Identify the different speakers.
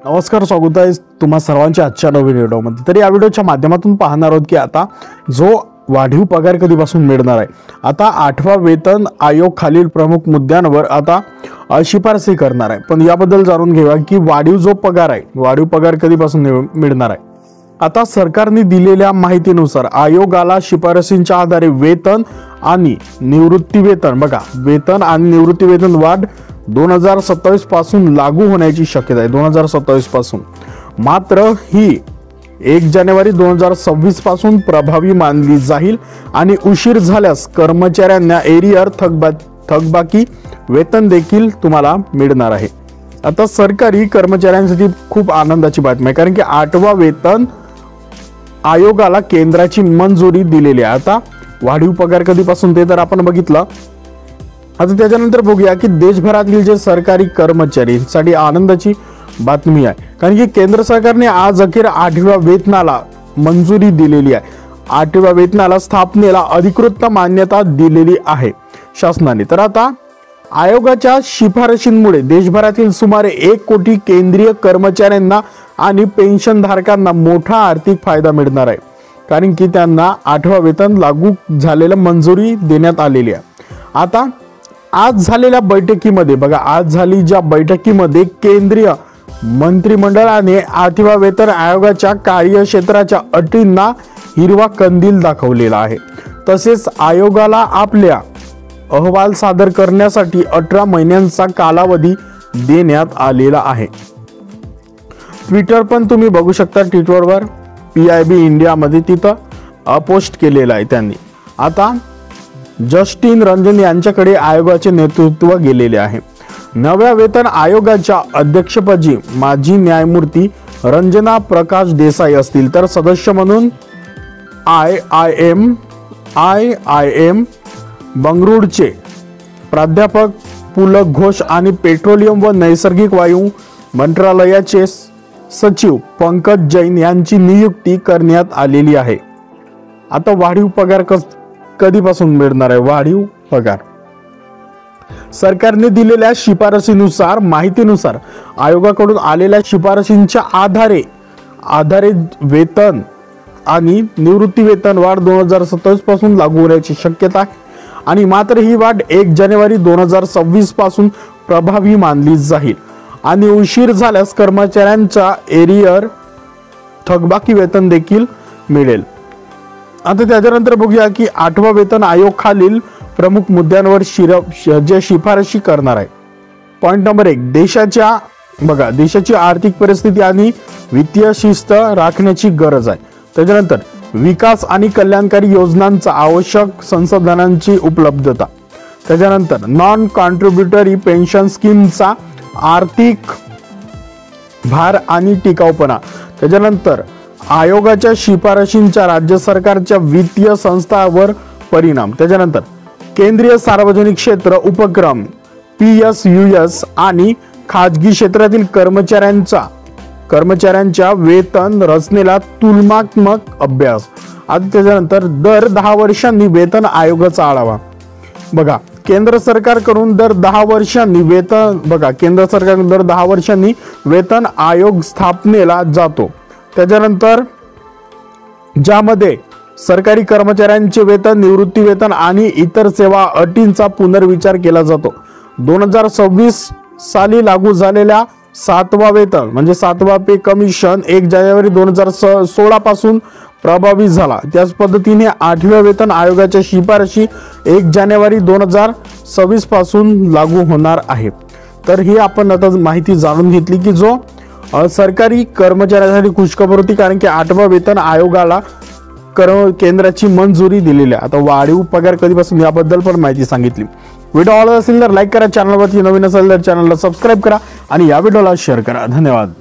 Speaker 1: नमस्कार, स्वागत आहे तुम्हा सर्वांच्या आजच्या नवीन व्हिडिओमध्ये। तर या व्हिडिओच्या माध्यमातून पाहणार आहोत की आता जो वाढीव पगार कधीपासून मिळणार आहे। आता 8वा वेतन आयोग खालील प्रमुख मुद्द्यांवर आता शिफारसी करणार आहे। पण याबद्दल जाणून घेऊया की वाढीव जो पगार आहे, वाढीव पगार कधीपासून मिळणार आहे। आता सरकारने दिलेल्या माहितीनुसार आयोगाला शिफारसींच्या आधारे वेतन आणि निवृत्ती वेतन, बघा, वेतन आणि निवृत्ती वेतन वाढ 2027 पासून लागू होण्याची शक्यता आहे। 2027 पासून, मात्र ही 1 जानेवारी 2026 पासून प्रभावी मानली जाईल आणि उशीर झाल्यास कर्मचाऱ्यांना एरियर थकबाकी वेतन देखील तुम्हाला मिळणार आहे। आता सरकारी कर्मचाऱ्यांसाठी खूप आनंदाची बातमी आहे, कारण की 8वा वेतन आयोगाला केंद्राची मंजुरी दिलेली आहे। आता वाढीव पगार कधीपासून ते तर आपण बघितलं। आता त्याच्यानंतर बघूया की देशभरातील जे सरकारी कर्मचाऱ्यांसाठी आनंदाची बातमी आहे, कारण की केंद्र सरकारने आज अखेर 8व्या वेतनाला मंजुरी दिलेली आहे। 8व्या वेतनाला स्थापनेला अधिकृत मान्यता दिलेली आहे शासनाने। तर आता आयोगाच्या शिफारशींमुळे देशभरातील सुमारे 1 कोटी केंद्रीय कर्मचाऱ्यांना आणि पेन्शनधारकांना मोठा आर्थिक फायदा मिळणार आहे, कारण की त्यांना 8वा वेतन लागू झालेला मंजुरी देण्यात आलेली आहे। आता आज झालेल्या बैठकीमध्ये बघा, आज झाली ज्या बैठकीमध्ये केंद्रीय मंत्रिमंडळाने 8व्या वेतन आयोगाच्या कार्यक्षेत्राच्या अटींना हिरवा कंदील दाखवलेला आहे। तसेच आयोगाला आपल्या अहवाल सादर करण्यासाठी 18 महिन्यांचा कालावधी देण्यात आलेला आहे। ट्विटर पण तुम्ही बघू शकता, ट्विटरवर PIB इंडिया मध्ये तिथं पोस्ट केलेला आहे त्यांनी। आता जस्टिन रंजन यांच्याकडे आयोगाचे नेतृत्व गेलेले आहे। नव्या वेतन आयोगाच्या अध्यक्षपदी माजी न्यायमूर्ती रंजना प्रकाश देसाई असतील, तर सदस्य म्हणून IIM बंगळुरूचे प्राध्यापक पुलक घोष आणि पेट्रोलियम व नैसर्गिक वायू मंत्रालयाचे सचिव पंकज जैन यांची नियुक्ती करण्यात आलेली आहे। आता वाढीव पगार कधीपासून मिळणार आहे? वाढीव पगार सरकारने दिलेल्या शिफारसीनुसार, माहितीनुसार आयोगाकडून आलेल्या शिफारसींच्या आधारे वेतन आणि निवृत्ती वेतन वाढ 2027 पासून लागू होण्याची शक्यता आहे आणि मात्र ही वाढ 1 जानेवारी 2026 पासून प्रभावी मानली जाईल आणि उशीर झाल्यास कर्मचाऱ्यांचा एरियर थकबाकी वेतन देखील मिळेल। आता त्याच्यानंतर बघूया की 8वा वेतन आयोग खालील प्रमुख मुद्द्यांवर जे शिफारशी करणार आहे। पॉइंट नंबर 1, देशाची आर्थिक परिस्थिती आणि वित्तीय शिस्त राखण्याची गरज आहे। त्याच्यानंतर विकास आणि कल्याणकारी योजनांचा आवश्यक संसाधनांची उपलब्धता। त्याच्यानंतर नॉन कॉन्ट्रिब्युटरी पेन्शन स्कीमचा आर्थिक भार आणि टिकाऊपणा। त्याच्यानंतर आयोगाच्या शिफारशींचा राज्य सरकारच्या वित्तीय संस्थांवर परिणाम। त्याच्यानंतर केंद्रीय सार्वजनिक क्षेत्र उपक्रम PSUs आणि खाजगी क्षेत्रातील कर्मचाऱ्यांच्या वेतन रचनेला तुलनात्मक अभ्यास। आता त्याच्यानंतर दर 10 वर्षांनी वेतन आयोगाचा आढावा। बघा, केंद्र सरकारकडून दर 10 वर्षांनी वेतन आयोग स्थापनेला जातो। त्याच्यानंतर ज्यामध्ये सरकारी कर्मचाऱ्यांचे वेतन, निवृत्ती वेतन आणि इतर सेवा अटींचा पुनर्विचार केला जातो। 2026 साली लागू झालेल्या 7वा वेतन म्हणजे 7वा पे कमिशन 1 जानेवारी 2016 पासून प्रभावी झाला। त्याच पद्धतीने 8व्या वेतन आयोगाच्या शिफारशी 1 जानेवारी 2026 पासून लागू होणार आहे। तर ही आपण आता माहिती जाणून घेतली की जो सरकारी कर्मचाऱ्यांसाठी खुशखबर होती, कारण की 8वा वेतन आयोगाला केंद्राची मंजुरी दिलेली आहे। आता वाढीव पगार कधीपासून याबद्दल पण माहिती सांगितली। व्हिडिओ आवडला असेल तर लाईक करा, चॅनलवरती नवीन असेल तर चॅनलला सबस्क्राईब करा आणि या व्हिडिओला शेअर करा। धन्यवाद।